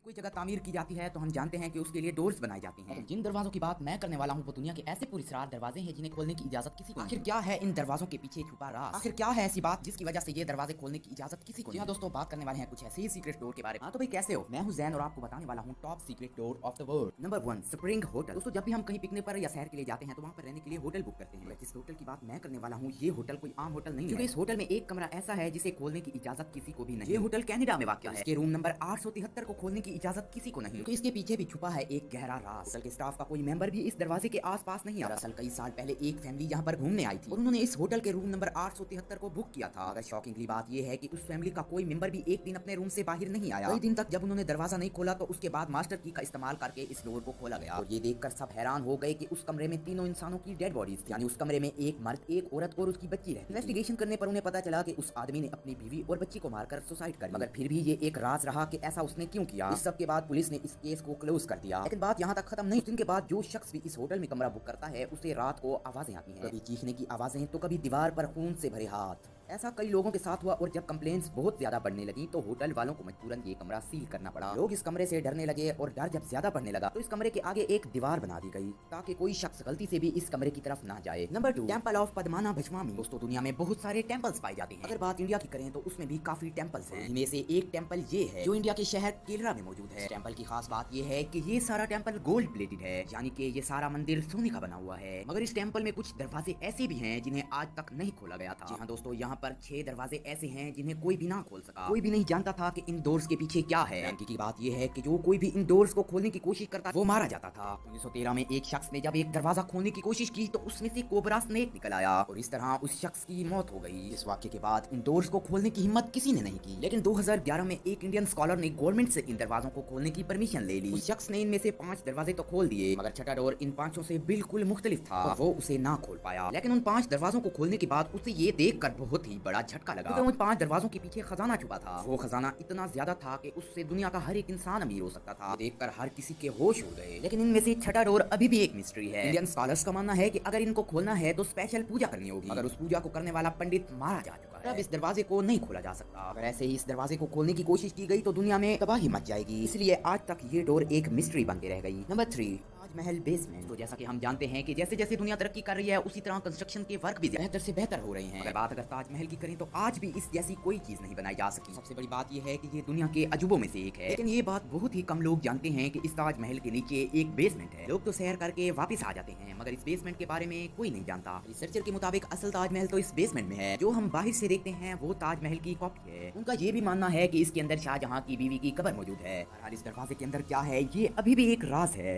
कोई जगह तामीर की जाती है तो हम जानते हैं कि उसके लिए डोर्स बनाई जाती हैं। जिन दरवाजों की बात मैं करने वाला हूँ वो दुनिया के ऐसे पुरस्कार दरवाजे हैं जिन्हें खोलने की इजाजत किसी को। आखिर क्या है इन दरवाजों के पीछे छुपा राज? आखिर क्या है ऐसी बात जिसकी वजह से ये दरवाजे खोलने की इजाजत किसी को? जी हाँ दोस्तों, बात करने वाले हैं कुछ ऐसे ही सीक्रेट डोर के बारे में। हाँ तो भाई कैसे हो, मैं हूँ जैन और आपको बताने वाला हूँ top secret door of the world. Number 1, spring hotel. दोस्तों जब भी हम कहीं पिकनिक पर या शहर के लिए जाते हैं तो वहाँ पर रहने के लिए होटल बुक करते हैं। जिस होटल की बात मैं करने वाला हूँ ये होटल कोई आम होटल नहीं है। इस होटल में एक कमरा ऐसा है जिसे खोलने की इजाजत किसी को भी नहीं। ये होटल कनाडा में वाक़ है। इसके रूम नंबर 873 को खोलने की इजाजत किसी को नहीं, क्योंकि इसके पीछे भी छुपा है एक गहरा राज। होटल के स्टाफ का कोई मेंबर भी इस दरवाजे के आसपास नहीं आता। दरअसल कई साल पहले एक फैमिली यहाँ पर घूमने आई थी और उन्होंने इस होटल के रूम नंबर 873 को बुक किया था। अगर शॉकिंगली बात ये है कि उस फैमिली का कोई मेंबर भी एक दिन अपने रूम से बाहर नहीं आया। कई दिन तक जब उन्होंने दरवाजा नहीं खोला तो उसके बाद मास्टर की का इस्तेमाल करके इस डोर को खोला गया और ये देखकर सब हैरान हो गए कि उस कमरे में तीनों इंसानों की डेड बॉडीज थी। यानी उस कमरे में एक मर्द, एक औरत और उसकी बच्ची रहती। इन्वेस्टिगेशन करने पर उन्हें पता चला कि उस आदमी ने अपनी बीवी और बच्ची को मारकर सुसाइड कर लिया। मगर फिर भी ये एक राज रहा कि ऐसा उसने क्यों किया। इस सब के बाद पुलिस ने इस केस को क्लोज कर दिया। लेकिन बात यहाँ तक खत्म नहीं। दिन के बाद जो शख्स भी इस होटल में कमरा बुक करता है उसे रात को आवाजें आती हैं, कभी चीखने की आवाजें तो कभी दीवार पर खून से भरे हाथ। ऐसा कई लोगों के साथ हुआ और जब कंप्लेंट्स बहुत ज्यादा बढ़ने लगी तो होटल वालों को मजबूरन ये कमरा सील करना पड़ा। लोग इस कमरे से डरने लगे और डर जब ज्यादा बढ़ने लगा तो इस कमरे के आगे एक दीवार बना दी गई ताकि कोई शख्स गलती से भी इस कमरे की तरफ ना जाए। Number 2, temple of Padmanabhaswamy. दोस्तों दुनिया में बहुत सारे टेंपल्स पाए जाते हैं। अगर बात इंडिया की करें तो उसमें भी काफी टेंपल्स हैं। इनमें से एक टेंपल ये है जो इंडिया के शहर केरला में मौजूद है। टेंपल की खास बात ये है कि ये सारा टेंपल गोल्ड प्लेटेड है, यानी कि ये सारा मंदिर सोने का बना हुआ है। मगर इस टेंपल में कुछ दरवाजे ऐसे भी हैं जिन्हें आज तक नहीं खोला गया था। जी हाँ दोस्तों, यहाँ पर 6 दरवाजे ऐसे हैं जिन्हें कोई भी ना खोल सका। कोई भी नहीं जानता था कि इन डोर्स के पीछे क्या है। की बात यह है कि जो कोई भी इन डोर्स को खोलने की कोशिश करता वो मारा जाता था। 1913 में एक शख्स ने जब एक दरवाजा खोलने की कोशिश की तो उसमें से कोबरा स्नेक निकल आया और इस तरह उस शख्स की मौत हो गई। इस वाक्य के बाद इन डोर्स को खोलने की हिम्मत किसी ने नहीं की। लेकिन 2011 में एक इंडियन स्कॉलर ने गवर्नमेंट से इन दरवाजों को खोलने की परमिशन ले ली। उस शख्स ने इनमें से 5 दरवाजे तो खोल दिए, मगर छठा डोर इन 5 से बिल्कुल मुख्तलिफ था और वो उसे ना खोल पाया। लेकिन उन 5 दरवाजों को खोलने के बाद उसे ये देखकर बहुत ही बड़ा झटका लगा। उन 5 दरवाजों के पीछे खजाना छुपा था। वो खजाना इतना ज्यादा था कि उससे दुनिया का हर एक इंसान अमीर हो सकता था। देखकर हर किसी के होश उड़ गए। लेकिन इनमें से छठा डोर अभी भी एक मिस्ट्री है। इंडियन स्कॉलर्स का मानना है कि अगर इनको खोलना है तो स्पेशल पूजा करनी होगी, मगर उस पूजा को करने वाला पंडित मारा जा चुका है। अब इस दरवाजे को नहीं खोला जा सकता। अगर ऐसे ही इस दरवाजे को खोलने की कोशिश की गई तो दुनिया में तबाही मच जाएगी। इसलिए आज तक ये डोर एक मिस्ट्री बन के रह गई। Number 3, Taj Mahal basement. तो जैसा कि हम जानते हैं कि जैसे जैसे दुनिया तरक्की कर रही है उसी तरह कंस्ट्रक्शन के वर्क भी बेहतर से बेहतर हो रहे हैं। अगर बात ताजमहल की करें तो आज भी इस जैसी कोई चीज नहीं बनाई जा सकी। सबसे बड़ी बात यह है कि ये दुनिया के अजूबों में से एक है। लेकिन ये बात बहुत ही कम लोग जानते हैं कि इस ताजमहल के नीचे एक बेसमेंट है। लोग तो सैर करके वापस आ जाते हैं मगर इस बेसमेंट के बारे में कोई नहीं जानता। रिसर्चर के मुताबिक असल ताजमहल तो इस बेसमेंट में है। जो हम बाहर से देखते हैं वो ताजमहल की कॉपी है। उनका ये भी मानना है कि इसके अंदर शाहजहां की बीवी की कब्र मौजूद है। इस दरवाजे के अंदर क्या है ये अभी भी एक राज है।